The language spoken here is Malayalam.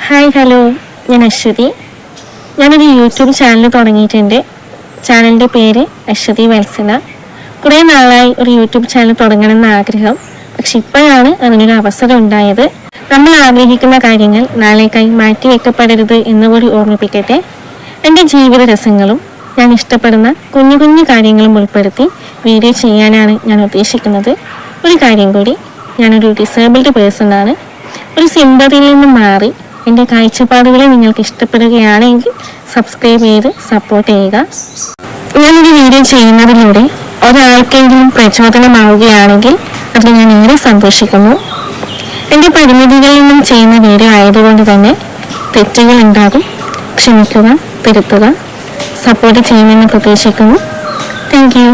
ഹായ് ഹലോ, ഞാൻ അശ്വതി. ഞാനൊരു യൂട്യൂബ് ചാനൽ തുടങ്ങിയിട്ടുണ്ട്. ചാനലിൻ്റെ പേര് അശ്വതി വത്സല. കുറേ നാളായി ഒരു യൂട്യൂബ് ചാനൽ തുടങ്ങണമെന്ന് ആഗ്രഹം. പക്ഷെ ഇപ്പോഴാണ് അതിനൊരു അവസരം ഉണ്ടായത്. നമ്മൾ ആഗ്രഹിക്കുന്ന കാര്യങ്ങൾ നാളേക്കായി മാറ്റി വെക്കപ്പെടരുത് എന്നുകൂടി ഓർമ്മിപ്പിക്കട്ടെ. എൻ്റെ ജീവിത രസങ്ങളും ഞാൻ ഇഷ്ടപ്പെടുന്ന കുഞ്ഞു കുഞ്ഞു കാര്യങ്ങളും ഉൾപ്പെടുത്തി വീഡിയോ ചെയ്യാനാണ് ഞാൻ ഉദ്ദേശിക്കുന്നത്. ഒരു കാര്യം കൂടി, ഞാനൊരു ഡിസേബിൾഡ് പേഴ്സണാണ്. ഒരു സിമ്പതിയിൽ നിന്നും മാറി എൻ്റെ കാഴ്ചപ്പാടുകളെ നിങ്ങൾക്ക് ഇഷ്ടപ്പെടുകയാണെങ്കിൽ സബ്സ്ക്രൈബ് ചെയ്ത് സപ്പോർട്ട് ചെയ്യുക. ഞാനൊരു വീഡിയോ ചെയ്യുന്നതിലൂടെ ഒരാൾക്കെങ്കിലും പ്രചോദനമാവുകയാണെങ്കിൽ അതിൽ ഞാൻ ഏറെ സന്തോഷിക്കുന്നു. എൻ്റെ പരിമിതികളിൽ നിന്നും ചെയ്യുന്ന വീഡിയോ ആയതുകൊണ്ട് തന്നെ തെറ്റുകൾ ഉണ്ടാകും. ക്ഷമിക്കുക, തിരുത്തുക, സപ്പോർട്ട് ചെയ്യുമെന്ന് പ്രതീക്ഷിക്കുന്നു. Thank you.